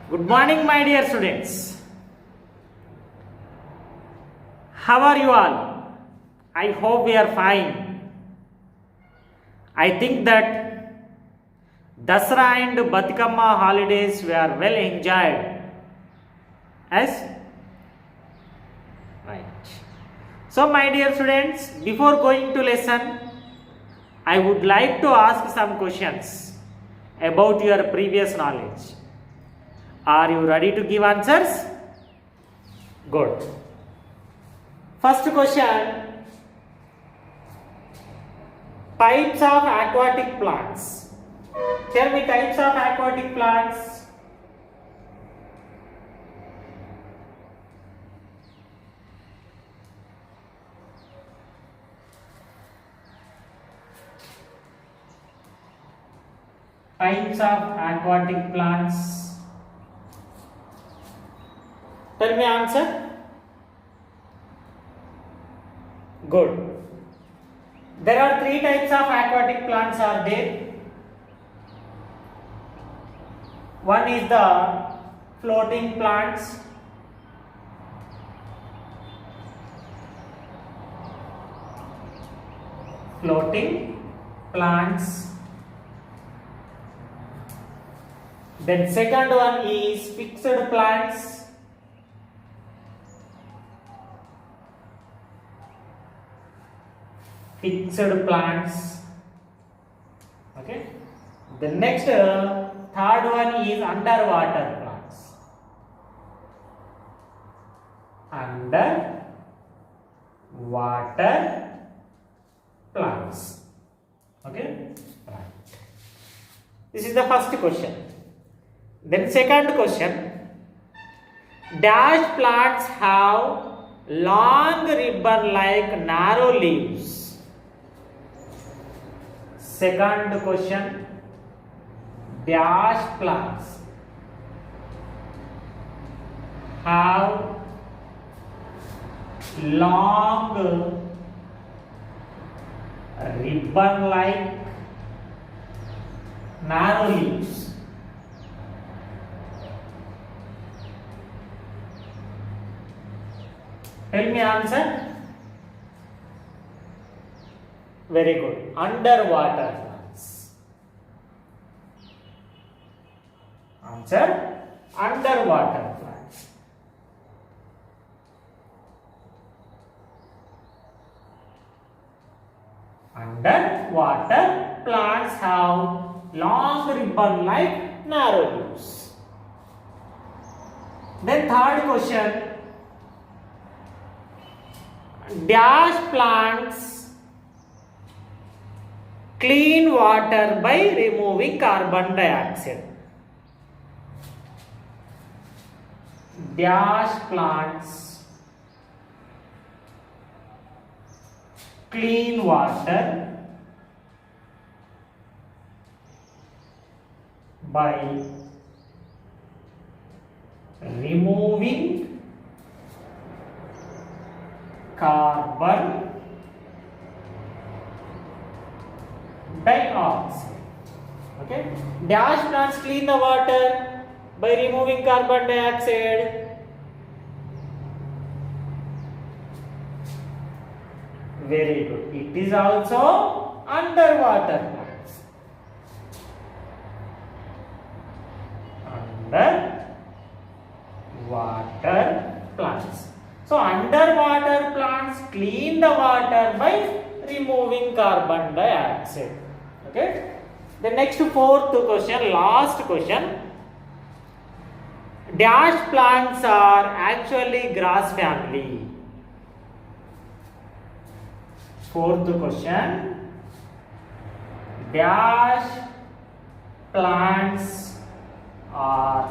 Good morning, my dear students. How are you all? I hope we are fine. I think that Dasara and Batikama holidays were well enjoyed. Yes? Right. So, my dear students, before going to lesson, I would like to ask some questions about your previous knowledge. Are you ready to give answers? Good. First question. Types of aquatic plants. Tell me types of aquatic plants. Types of aquatic plants. Tell me answer. Good. There are three types of aquatic plants are there. One is the floating plants. Floating plants. Then second one is fixed plants. Fixed plants. Okay. The next third one is underwater plants. Underwater plants. Okay. Right. This is the first question. Then second question. Dash plants have long ribbon like narrow leaves. Second question. Dash plants have long ribbon like narrow leaves. Tell me answer. Very good. Underwater plants. Answer. Underwater plants. Underwater plants have long ribbon like narrow leaves. Then third question. Dash plants clean water by removing carbon dioxide. Dash plants clean water by removing carbon dioxide. Okay. Dash plants clean the water by removing carbon dioxide. Very good. It is also underwater plants. Underwater plants. So underwater plants clean the water by removing carbon dioxide. Okay. The next fourth question, last question. Dash plants are actually grass family. Fourth question. Dash plants are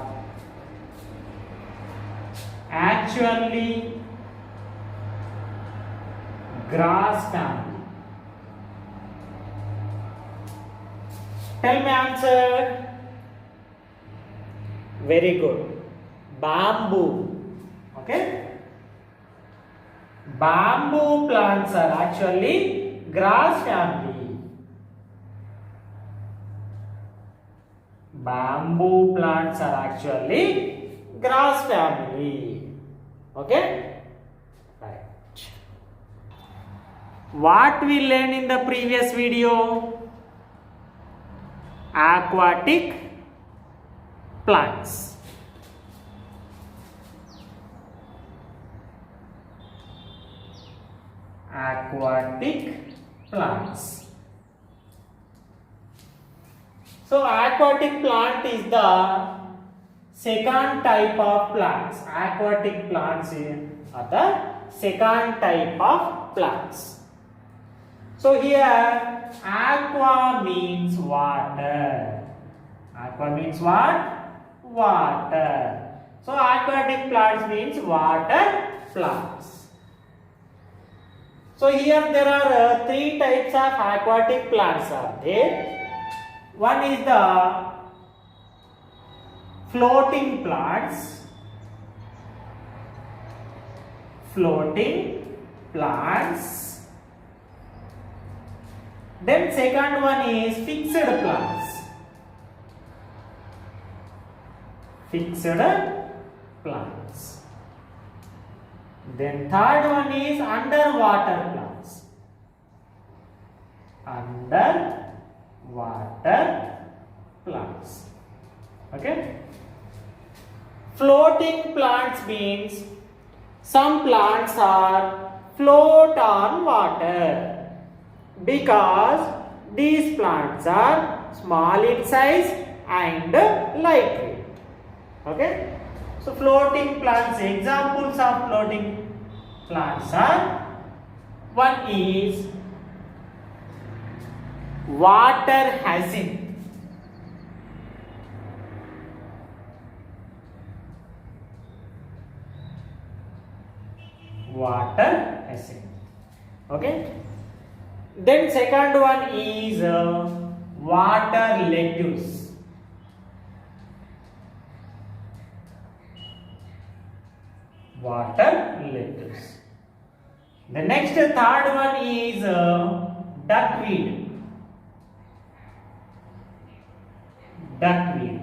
actually grass family. Tell me answer. Very good. Bamboo. Okay. Bamboo plants are actually grass family. Bamboo plants are actually grass family. Okay? Right. What we learned in the previous video? Aquatic plants. Aquatic plants. So aquatic plant is the second type of plants. Aquatic plants are the second type of plants. So here aqua means water. Aqua means what? Water. So aquatic plants means water plants. So here there are three types of aquatic plants are there. One is the floating plants. Floating plants. Then second one is fixed plants. Fixed plants. Then third one is underwater plants. Underwater plants. Okay. Floating plants means some plants are float on water because these plants are small in size and lightweight. Okay. So floating plants, examples of floating plants are, one is water hyacinth. Water hyacinth. Okay. Then second one is water lettuce. Water lettuce. The next third one is duckweed. Duckweed.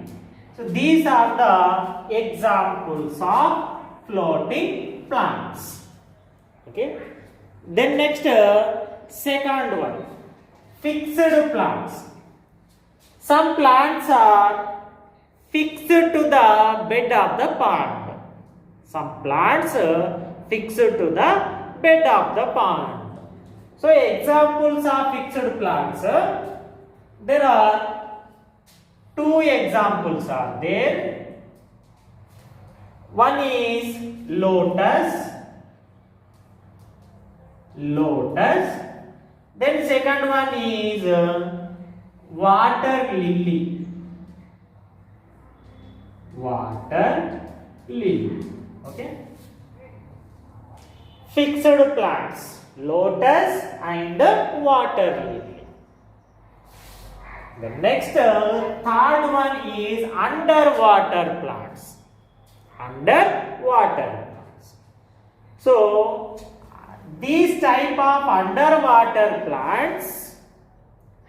So these are the examples of floating plants. Okay. Then next second one, fixed plants. Some plants are fixed to the bed of the pond. Some plants fixed to the bed of the pond. So examples of fixed plants, there are two examples are there. One is lotus. Lotus. Then second one is water lily. Water lily. Okay. Fixed plants, lotus and water lily. The next third one is underwater plants. Underwater plants. So these type of underwater plants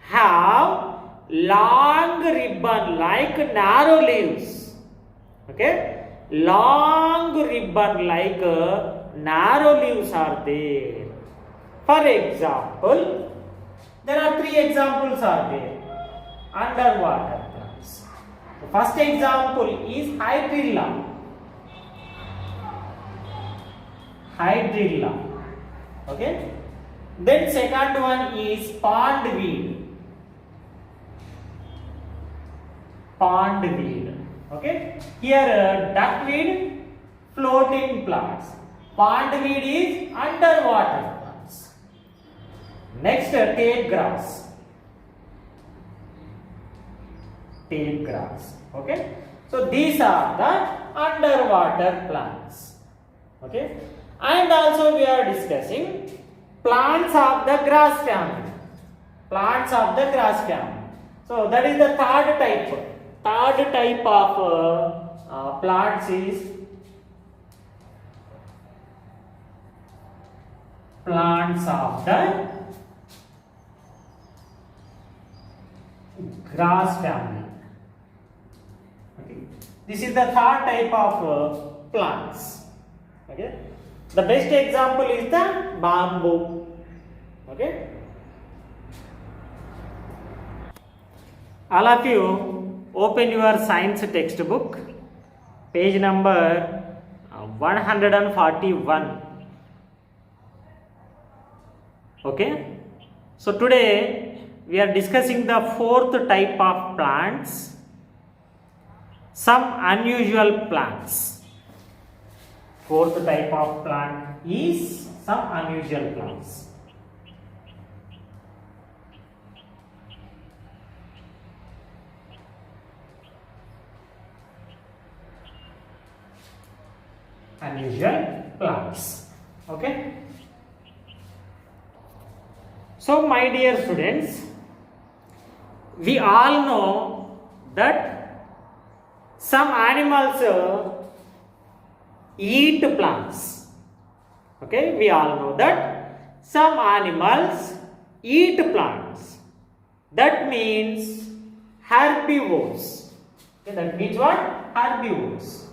have long ribbon like narrow leaves. Okay. Long ribbon like narrow leaves are there. For example, there are three examples are there. Underwater plants. The first example is hydrilla. Hydrilla. Okay. Then second one is pondweed. Pondweed. Okay. Here duckweed, floating plants. Pondweed is underwater plants. Next tape grass. Tape grass. Okay. So these are the underwater plants. Okay. And also we are discussing plants of the grass family. Plants of the grass family. So that is the third type. Third type of plants is plants of the grass family. This is the third type of plants. Okay. The best example is the bamboo. Okay. All of you open your science textbook, page number 141. Okay. So today we are discussing the fourth type of plants, some unusual plants. Fourth type of plant is some unusual plants. Unusual plants. Okay. So my dear students, we all know that some animals eat plants. Okay, we all know that some animals eat plants. That means herbivores. Okay, that means what? Herbivores.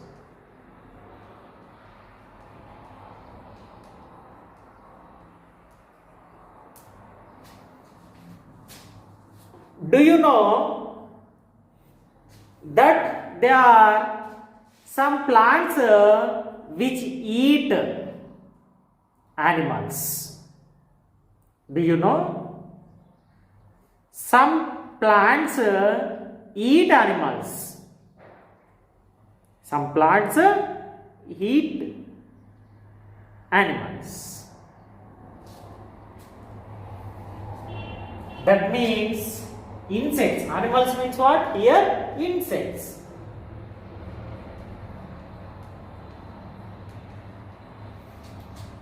Do you know that there are some plants which eat animals? Do you know? Some plants eat animals. Some plants eat animals. That means insects. Animals means what? Here, insects.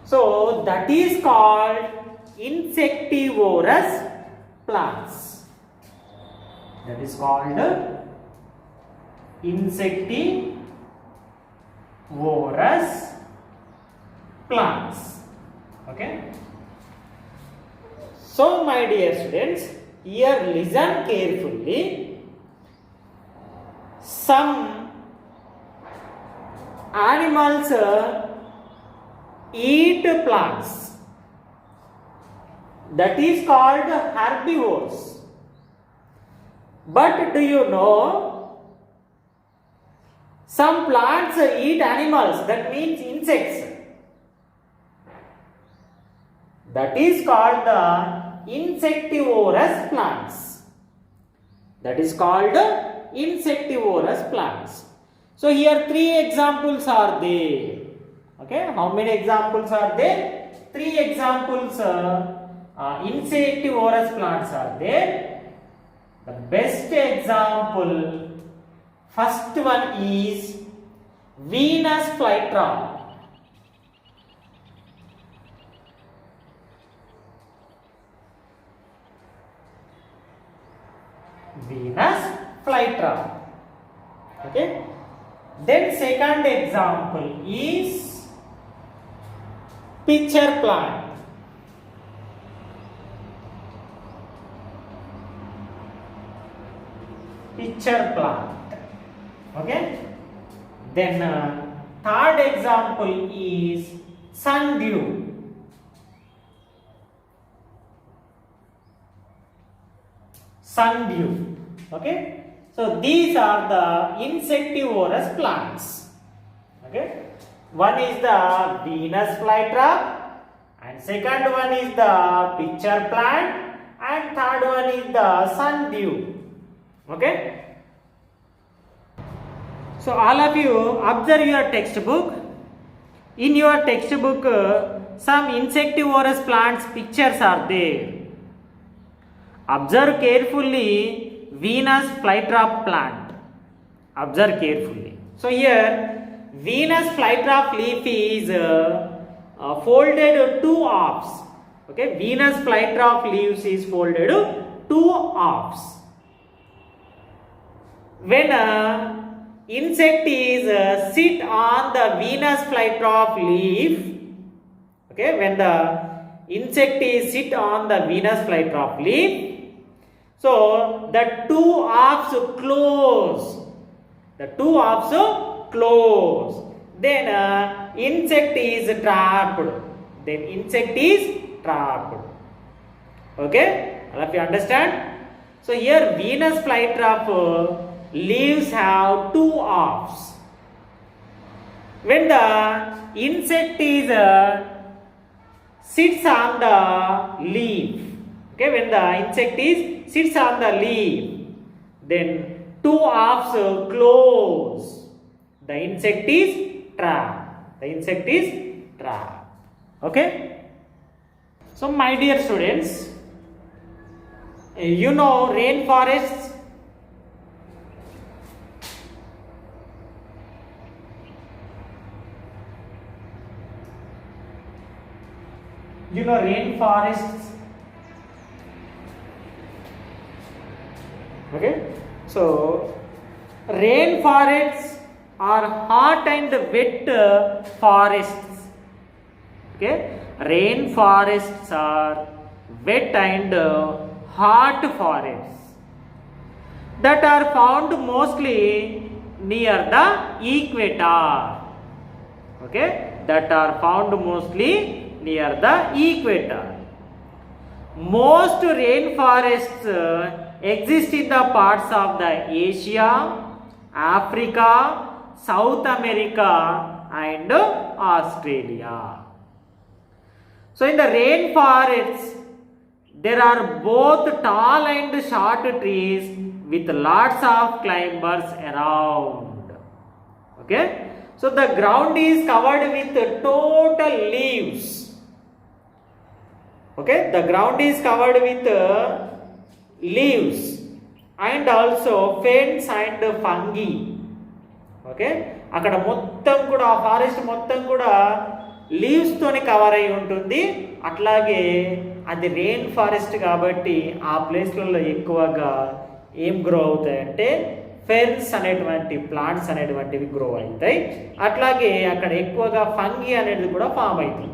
So that is called insectivorous plants. That is called insectivorous plants. Okay. So my dear students, here listen carefully. Some animals eat plants. That is called herbivores. But do you know, some plants eat animals. That means insects. That is called the insectivorous plants. That is called insectivorous plants. So here three examples are there. Okay, how many examples are there? Three examples insectivorous plants are there. The best example, first one is Venus flytrap. Venus flytrap. Okay. Then second example is pitcher plant. Pitcher plant. Okay. Then third example is sundew. Sundew. Okay. So these are the insectivorous plants. Okay. One is the Venus flytrap, and second one is the pitcher plant, and third one is the sundew. Okay. So all of you observe your textbook. In your textbook, some insectivorous plants pictures are there. Observe carefully Venus flytrap plant. Observe carefully. So here Venus flytrap leaf is folded two halves. Okay, Venus flytrap leaves is folded two halves. When insect is sit on the Venus flytrap leaf, okay, when the insect is sit on the Venus flytrap leaf, so the two halves close. The two halves close. Then insect is trapped. Then insect is trapped. Okay, all of you understand? So here Venus flytrap leaves have two halves. When the insect is sits on the leaf, okay, when the insect is sits on the leaf, then two halves close. The insect is trapped. The insect is trapped. Okay. So my dear students, you know rainforests. You know rainforests. Okay. So rainforests are hot and wet forests. Okay. Rainforests are wet and hot forests that are found mostly near the equator. Okay, that are found mostly near the equator. Most rainforests exist in the parts of the Asia, Africa, South America and Australia. So in the rainforests there are both tall and short trees with lots of climbers around. Okay, so the ground is covered with total leaves. Okay, the ground is covered with leaves and also ferns and fungi. Okay, అక్కడ మొత్తం కూడా ఆ forest మొత్తం కూడా leaves తోని cover అయి ఉంటుంది. అట్లాగే అది రెయిన్ ఫారెస్ట్ కాబట్టి ఆ ప్లేస్లలో ఎక్కువగా ఏం గ్రో అవుతాయంటే ఫెర్న్స్ అనేటువంటి ప్లాంట్స్ అనేటువంటివి గ్రో అవుతాయి. అట్లాగే అక్కడ ఎక్కువగా ఫంగి అనేది కూడా ఫామ్ అవుతుంది.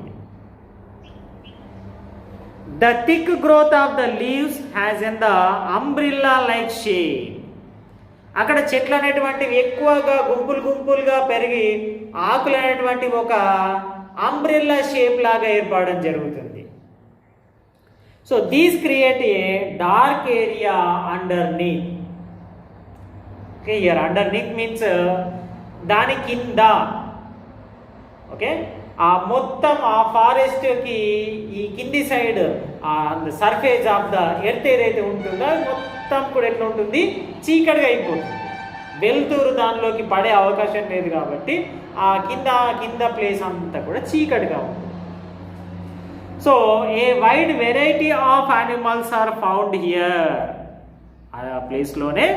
The thick growth of the leaves has in the umbrella like shape. అక్కడ చెట్లు అనేటువంటివి ఎక్కువగా గుంపులు గుంపులుగా పెరిగి ఆకులు అనేటువంటివి ఒక అంబ్రెల్లా షేప్ లాగా ఏర్పడడం జరుగుతుంది. So these create a dark area underneath. Okay, here underneath means దాని కింద. ఓకే, ఆ మొత్తం ఆ ఫారెస్ట్కి ఈ కింది side surface of the earth ఏదైతే ఉంటుందో మొత్తం కూడా ఎట్లా ఉంటుంది, చీకటిగా అయిపోతుంది. వెలుతురు దానిలోకి పడే అవకాశం లేదు కాబట్టి ఆ కింద ప్లేస్ అంతా కూడా చీకటిగా ఉంటుంది. So a wide variety of animals are found here. ఆ ప్లేస్లోనే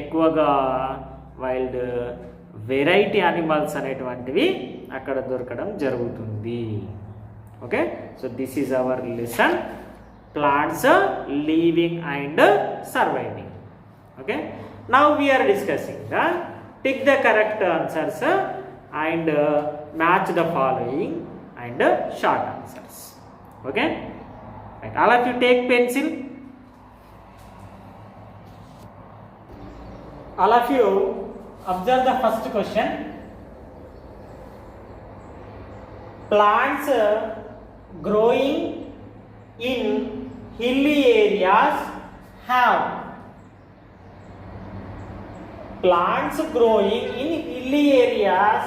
ఎక్కువగా వైల్డ్ వెరైటీ యానిమల్స్ అనేటువంటివి అక్కడ దొరకడం జరుగుతుంది. Okay, so this is our lesson, plants living and surviving. Okay, now we are discussing the pick the correct answers and match the following and short answers. Okay, right, all of you take pencil. All of you observe the first question. Plants growing in hilly areas have. Plants growing in hilly areas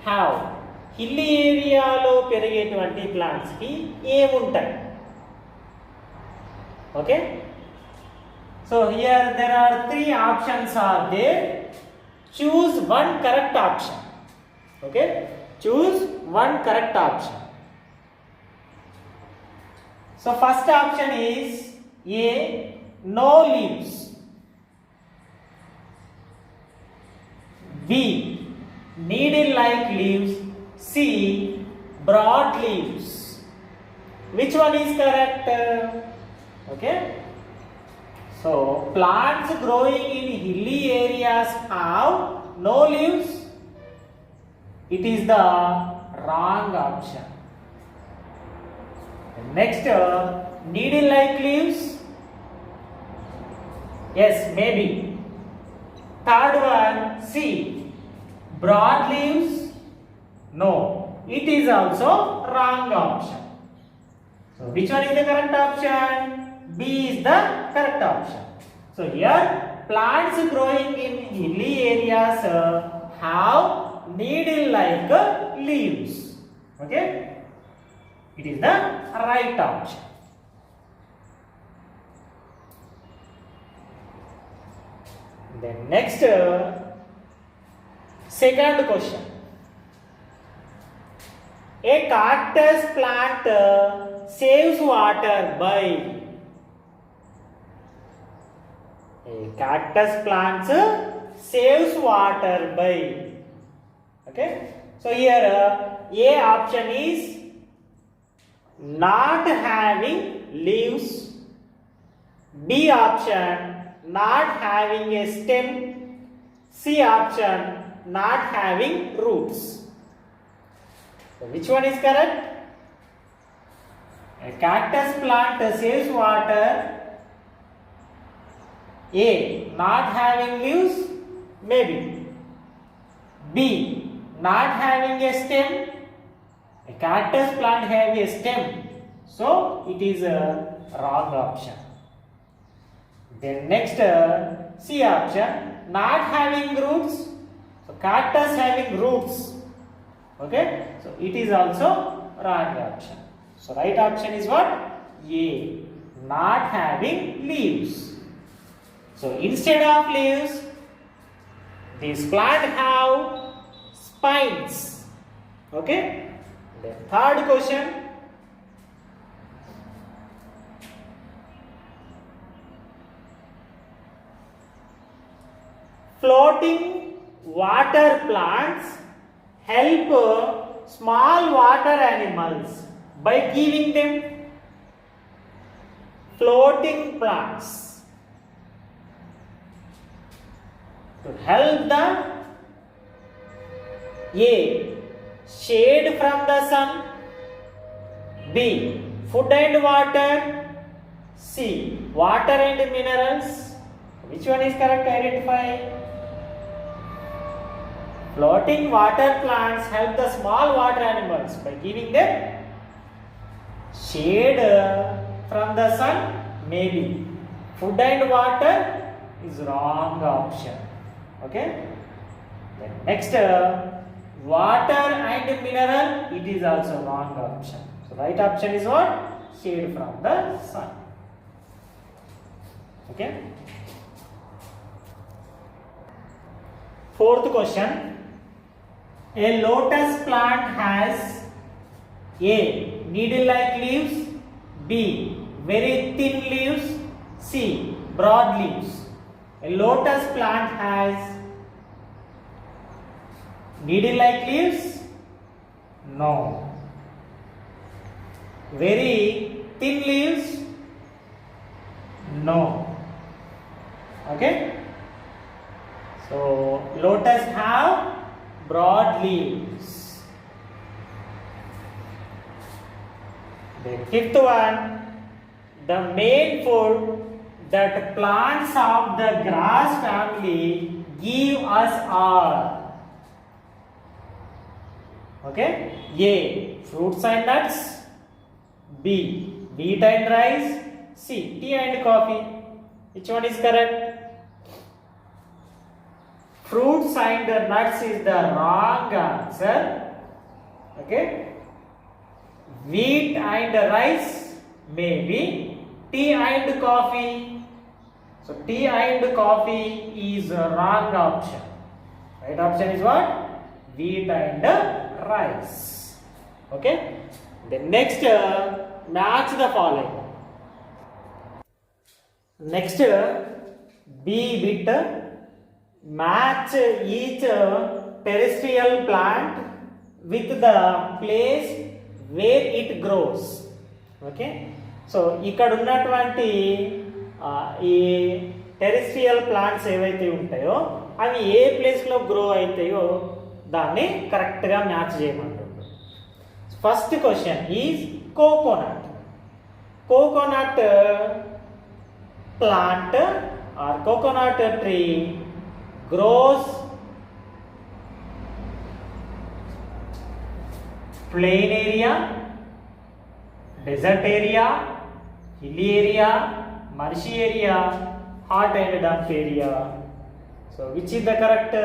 have. Hilly ఏరియాలో పెరిగేటువంటి ప్లాంట్స్కి ఏముంటాయి? Okay, so here there are 3 options are there. Choose one correct option. Okay, choose one correct option. So first option is A, no leaves. B, needle-like leaves. C, broad leaves. Which one is correct? Okay. So plants growing in hilly areas have no leaves. It is the wrong option. Next, needle-like leaves. Yes, maybe. Third one, C. Broad leaves. No, it is also wrong option. So which one is the correct option? B is the correct option. So here plants growing in hilly areas have needle-like leaves. Okay, it is the right option. Then next, second question. A cactus plant saves water by. A cactus plant saves water by. Okay, so here A option is not having leaves. B option not having a stem. C option not having roots. So which one is correct? A cactus plant saves water. A. Not having leaves, maybe. B. Not having a stem. A cactus plant have a stem, so it is a wrong option. Then next, C option, not having roots. So cactus having roots. Okay, so it is also wrong option. So right option is what? A. Not having leaves. So instead of leaves, this plant have spines. Okay. Then third question. Floating water plants help small water animals by giving them. Floating plants to help the A. Shade from the sun. B. Food and water. C. Water and minerals. Which one is correct? Identify. Floating water plants help the small water animals by giving them shade from the sun. Maybe. Food and water is wrong option. Okay. Then next, water and mineral, it is also wrong option. So right option is what? Shade from the sun. Okay. Fourth question. A lotus plant has A. Needle-like leaves. B. Very thin leaves. C. Broad leaves. A lotus plant has needle-like leaves? No. Very thin leaves? No. Okay. So lotus have broad leaves. The fifth one, the main food that plants of the grass family give us are. Okay, A. Fruits and nuts. B. Wheat and rice. C. Tea and coffee. Which one is correct? Fruits and nuts is the wrong answer. Okay. Wheat and rice, maybe. Tea and coffee. So tea and coffee is a wrong option. Right option is what? Wheat and rice. Okay. The next, match the following. Next, B bit, match each terrestrial plant with the place where it grows. Okay. So ఇక్కడ ఉన్నటువంటి ఈ terrestrial plants ఏవైతే ఉంటాయో అవి ఏ ప్లేస్లో grow అవుతాయో దాన్ని కరెక్ట్గా మ్యాచ్ చేయమంటుంది. First question is coconut. Coconut plant or coconut tree grows plain area, desert area, hilly area, marshy area, hot and damp area. So which is the correct?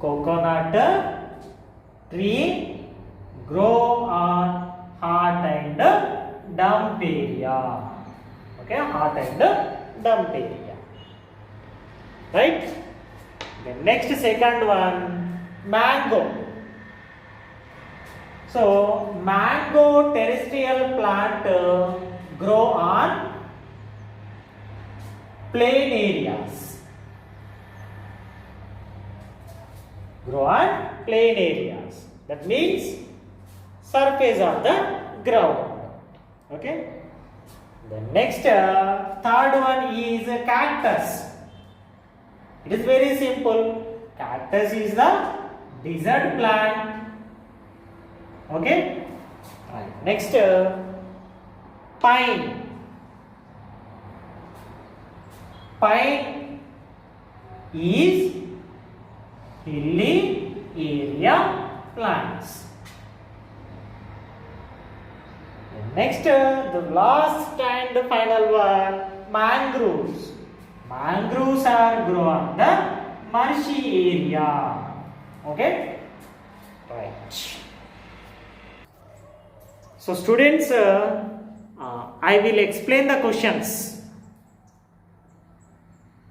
Coconut tree grow on hot and damp area. Okay, hot and damp area. Right? The next second one, mango. So mango terrestrial plant grow on plain areas. Grow on plain areas. That means surface of the ground. Okay. The next third one is cactus. It is very simple. Cactus is the desert plant. Okay. Right. Next pine. Pine is hilly area plants. Next, the last and final one, mangroves. Mangroves are grow on the marshy area. Okay? Right. So, students, I will explain the questions.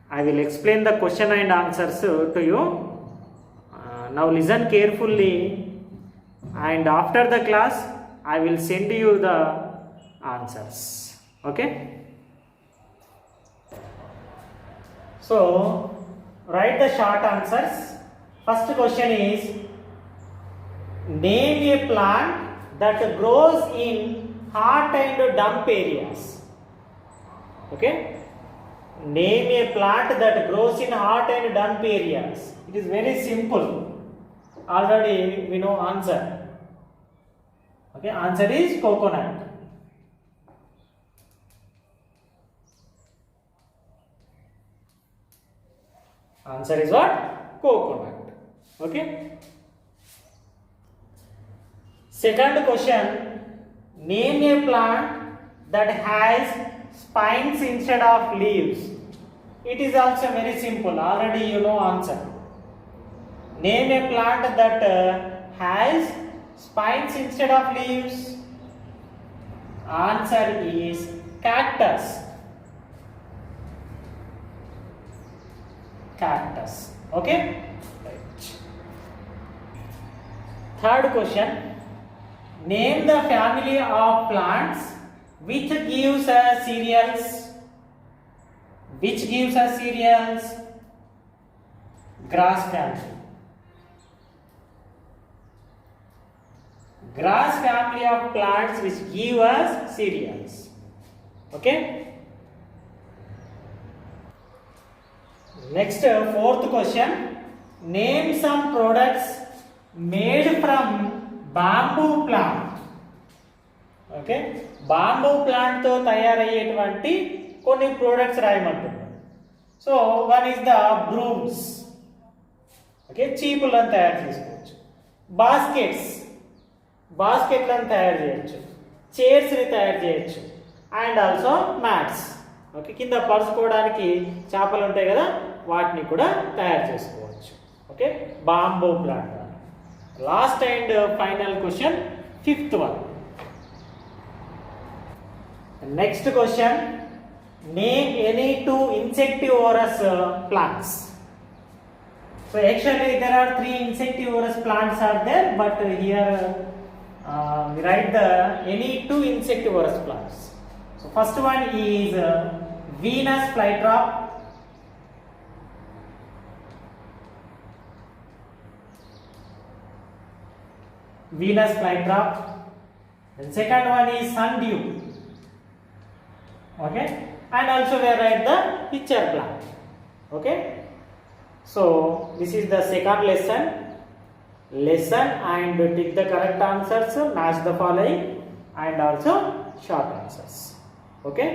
I will explain the question and answers to you. Now, listen carefully, and after the class, I will send you the answers. Okay? So, write the short answers. First question is, name a plant that grows in hot and damp areas. Okay? Name a plant that grows in hot and damp areas. It is very simple. Already we know answer. Okay, answer is coconut. Answer is what? Coconut. Okay. Second question, name a plant that has spines instead of leaves. It is also very simple. Already you know answer. Name a plant that has spines instead of leaves. Answer is cactus. Cactus. Okay? Right. Third question. Name the family of plants which gives us cereals. Which gives us cereals? Grass family. Grass family of plants which give us cereals. Okay? Next, fourth question. Name some products made from bamboo plant. Okay? Bamboo plant తో తయారయ్యేటువంటి కొన్ని products రాయమంటున్నాడు. So one is the brooms. Okay, చీపులను తయారు చేసుకోవచ్చు. బాస్కెట్లను తయారు చేయొచ్చు. చైర్స్ని తయారు చేయొచ్చు. And also mats. ఓకే, కింద పరుచుకోవడానికి చేపలు ఉంటాయి కదా, వాటిని కూడా తయారు చేసుకోవచ్చు. Okay, bamboo plant. Last and final question, fifth one. Next question, name any two insectivorous plants. So actually there are three insectivorous plants are there, but here we write the any two insectivorous plants. So first one is Venus flytrap. Venus flytrap. And second one is sundew. Okay, and also we write the pitcher plant. Okay, so this is the second lesson and take the correct answers, match the following and also short answers. Okay.